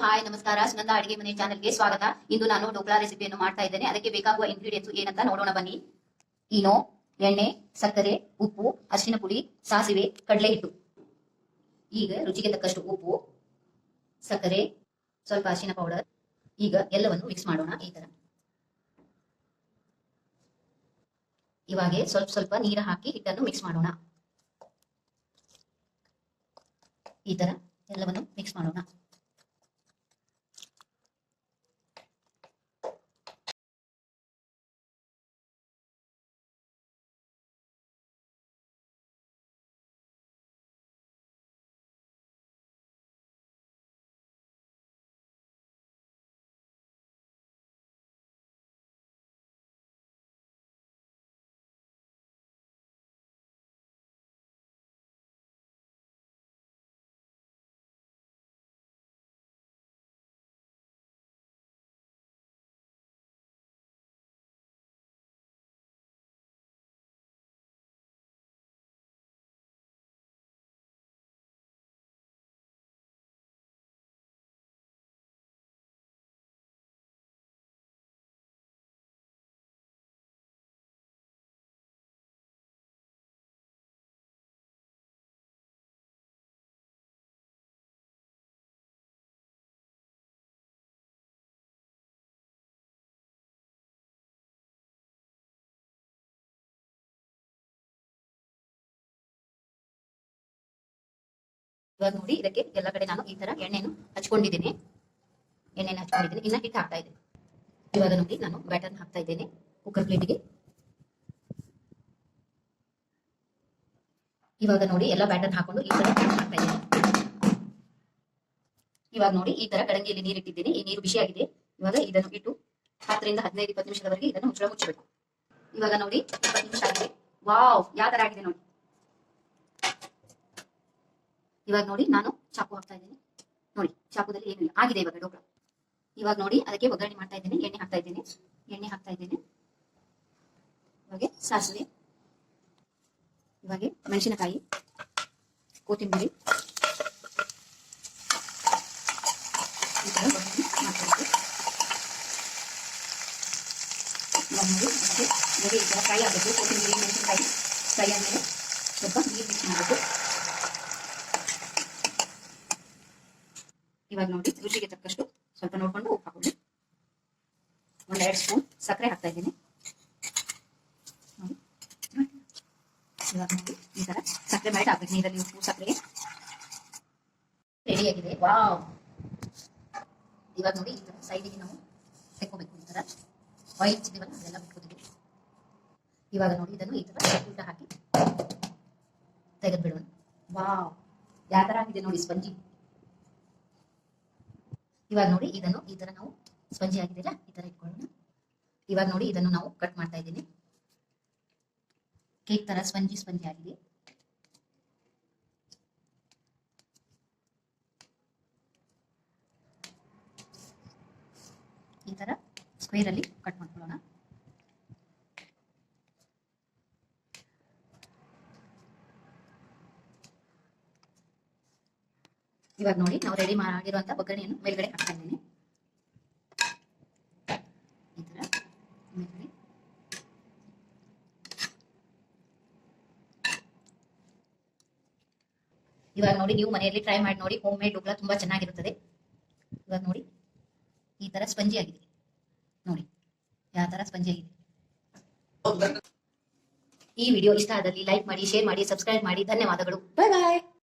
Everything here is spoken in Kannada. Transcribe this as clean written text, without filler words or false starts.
ಹಾಯ್ ನಮಸ್ಕಾರ, ಸುನಂದ ಅಡಿಗೆ ಮನೆ ಚಾನೆಲ್ಗೆ ಸ್ವಾಗತ. ಇಂದು ನಾನು ಡೋಕ್ಲಾ ರೆಸಿಪಿಯನ್ನು ಮಾಡ್ತಾ ಇದ್ದೇನೆ. ಅದಕ್ಕೆ ಬೇಕಾಗುವ ಇಂಗ್ರೀಡಿಯೆಂಟ್ಸ್ ಏನಂತ ನೋಡೋಣ ಬನ್ನಿ. ಈನೋ, ಎಣ್ಣೆ, ಸಕ್ಕರೆ, ಉಪ್ಪು, ಅರಿಶಿನ ಪುಡಿ, ಸಾಸಿವೆ, ಕಡಲೆ ಹಿಟ್ಟು. ಈಗ ರುಚಿಗೆ ತಕ್ಕಷ್ಟು ಉಪ್ಪು, ಸಕ್ಕರೆ, ಸ್ವಲ್ಪ ಅರಿಶಿನ ಪೌಡರ್. ಈಗ ಎಲ್ಲವನ್ನು ಮಿಕ್ಸ್ ಮಾಡೋಣ. ಈ ತರ ಇವಾಗೆ ಸ್ವಲ್ಪ ಸ್ವಲ್ಪ ನೀರು ಹಾಕಿ ಹಿಟ್ಟನ್ನು ಮಿಕ್ಸ್ ಮಾಡೋಣ. ಈ ತರ ಎಲ್ಲವನ್ನು ಮಿಕ್ಸ್ ಮಾಡೋಣ. ಇವಾಗ ನೋಡಿ, ಇದಕ್ಕೆ ಎಲ್ಲ ಕಡೆ ನಾನು ಈ ತರ ಎಣ್ಣೆಯನ್ನು ಹಚ್ಕೊಂಡಿದ್ದೀನಿ. ಇನ್ನ ಹಿಟ್ಟು ಹಾಕ್ತಾ ಇದ್ದೇನೆ. ಇವಾಗ ನೋಡಿ, ನಾನು ಬ್ಯಾಟರ್ ಹಾಕ್ತಾ ಇದ್ದೇನೆ ಕುಕ್ಕರ್ ಪ್ಲೇಟಿಗೆ. ಇವಾಗ ನೋಡಿ, ಎಲ್ಲ ಬ್ಯಾಟರ್ ಹಾಕೊಂಡು ಈ ತರ ಹಾಕ್ತಾ ಇದ್ದೇನೆ. ಇವಾಗ ನೋಡಿ, ಈ ತರ ಕಡಂಗಿಯಲ್ಲಿ ನೀರು ಇಟ್ಟಿದ್ದೀನಿ. ಈ ನೀರು ಬಿಸಿ ಆಗಿದೆ. ಇವಾಗ ಇದನ್ನು ಇಟ್ಟು 10 ರಿಂದ 15-20 ನಿಮಿಷದವರೆಗೆ ಇದನ್ನು ಮುಚ್ಚಬೇಕು. ಇವಾಗ ನೋಡಿ, 20 ನಿಮಿಷ ಆಗಿದೆ. ವಾವ್, ಯಾವ ತರ ಆಗಿದೆ ನೋಡಿ. ಇವಾಗ ನೋಡಿ, ನಾನು ಚಾಕು ಹಾಕ್ತಾ ಇದ್ದೇನೆ. ನೋಡಿ, ಚಾಕುದಲ್ಲಿ ಏನಿಲ್ಲ, ಆಗಿದೆ ಇವಾಗ ಡೋಕ್ಲಾ. ಇವಾಗ ನೋಡಿ, ಅದಕ್ಕೆ ಒಗ್ಗರಣೆ ಮಾಡ್ತಾ ಇದ್ದೇನೆ. ಎಣ್ಣೆ ಹಾಕ್ತಾ ಇದ್ದೇನೆ. ಇವಾಗ ಸಾಸಿವೆ, ಇವಾಗ ಮೆಣಸಿನಕಾಯಿ, ಕೊತ್ತಂಬರಿ, ಈ ತರ ಒಗ್ಗರಣೆ ಮಾಡ್ತಾ ಇದ್ದೇನೆ. ಇವಾಗ ನೋಡಿ, ಅದಕ್ಕೆ ಈ ತರ ಫ್ರೈ ಆಗಬೇಕು. ಕೊತ್ತಂಬರಿ, ಮೆಣಸಿನಕಾಯಿ ಫ್ರೈ ಆದ್ಮೇಲೆ ಸ್ವಲ್ಪ ನೀರು ಮಿಕ್ಸ್ ಮಾಡಬೇಕು. ಇವಾಗ ನೋಡಿ, ರುಚಿಗೆ ತಕ್ಕಷ್ಟು ಸ್ವಲ್ಪ ನೋಡ್ಕೊಂಡು ಉಪ್ಪು ಹಾಕೊಳ್ಳಿ. 1-2 ಸ್ಪೂನ್ ಸಕ್ಕರೆ ಹಾಕ್ತಾ ಇದ್ದೀನಿ. ಇವಾಗ ನೋಡಿ, ಈ ತರ ಸಕ್ಕರೆ ಮೆಲ್ಟ್ ಆಗ್ಬೇಕು ನೀರಲ್ಲಿ. ಉಪ್ಪು ಸಕ್ಕರೆ ರೆಡಿಯಾಗಿದೆ. ವಾವ್. ಇವಾಗ ನೋಡಿ, ಈ ತರ ಸೈಡಿಗೆ ನಾವು ತೆಕ್ಕೋಬೇಕು. ಈ ತರ ಆಯಿಲ್ ಹಚ್ಚಿದೀವಲ್ಲ, ಅದೆಲ್ಲ ಬಿಟ್ಕೋತೀವಿ. ಇವಾಗ ನೋಡಿ, ಇದನ್ನು ಈ ತರ ಊಟ ಹಾಕಿ ತೆಗೆದು ಬಿಡೋಣ. ವಾವ್, ಯಾವ ತರ ಆಗಿದೆ ನೋಡಿ, ಸ್ಪಂಜಿ. ಇವಾಗ ನೋಡಿ, ಇದನ್ನು ಈ ತರ ನಾವು ಸ್ಪಂಜಿ ಆಗಿದೆಯಲ್ಲ, ಈ ತರ ಇಟ್ಕೊಳ್ಳೋಣ. ಇವಾಗ ನೋಡಿ, ಇದನ್ನು ನಾವು ಕಟ್ ಮಾಡ್ತಾ ಇದ್ದೀನಿ. ಕೇಕ್ ತರ ಸ್ಪಂಜಿ ಆಗಿದೆ. ಈ ತರ ಸ್ಕ್ವೇರ್ ಅಲ್ಲಿ ಕಟ್ ಮಾಡ್ಕೊಳ್ಳೋಣ. ಇವಾಗ ನೋಡಿ, ನಾವು ರೆಡಿ ಮಾಡಿರುವಂತಹ ಒಗ್ಗರಣೆಯನ್ನು ಮೇಲ್ಗಡೆ ಹಾಕ್ತಾ ಇದ್ದೀನಿ. ಈ ತರ ಮೇಲ್ಗಡೆ. ಇವಾಗ ನೋಡಿ, ನೀವು ಮನೆಯಲ್ಲಿ ಟ್ರೈ ಮಾಡಿ ನೋಡಿ. ಹೋಮ್ ಮೇಡ್ ಡೋಕ್ಲಾ ತುಂಬಾ ಚೆನ್ನಾಗಿರುತ್ತದೆ. ಇವಾಗ ನೋಡಿ, ಈ ತರ ಸ್ಪಂಜಿ ಆಗಿದೆ. ನೋಡಿ ಯಾವ ತರ ಸ್ಪಂಜಿ ಆಗಿದೆ. ಈ ವಿಡಿಯೋ ಇಷ್ಟ ಆದಲ್ಲಿ ಲೈಕ್ ಮಾಡಿ, ಶೇರ್ ಮಾಡಿ, ಸಬ್ಸ್ಕ್ರೈಬ್ ಮಾಡಿ. ಧನ್ಯವಾದಗಳು. ಬಾಯ್ ಬಾಯ್.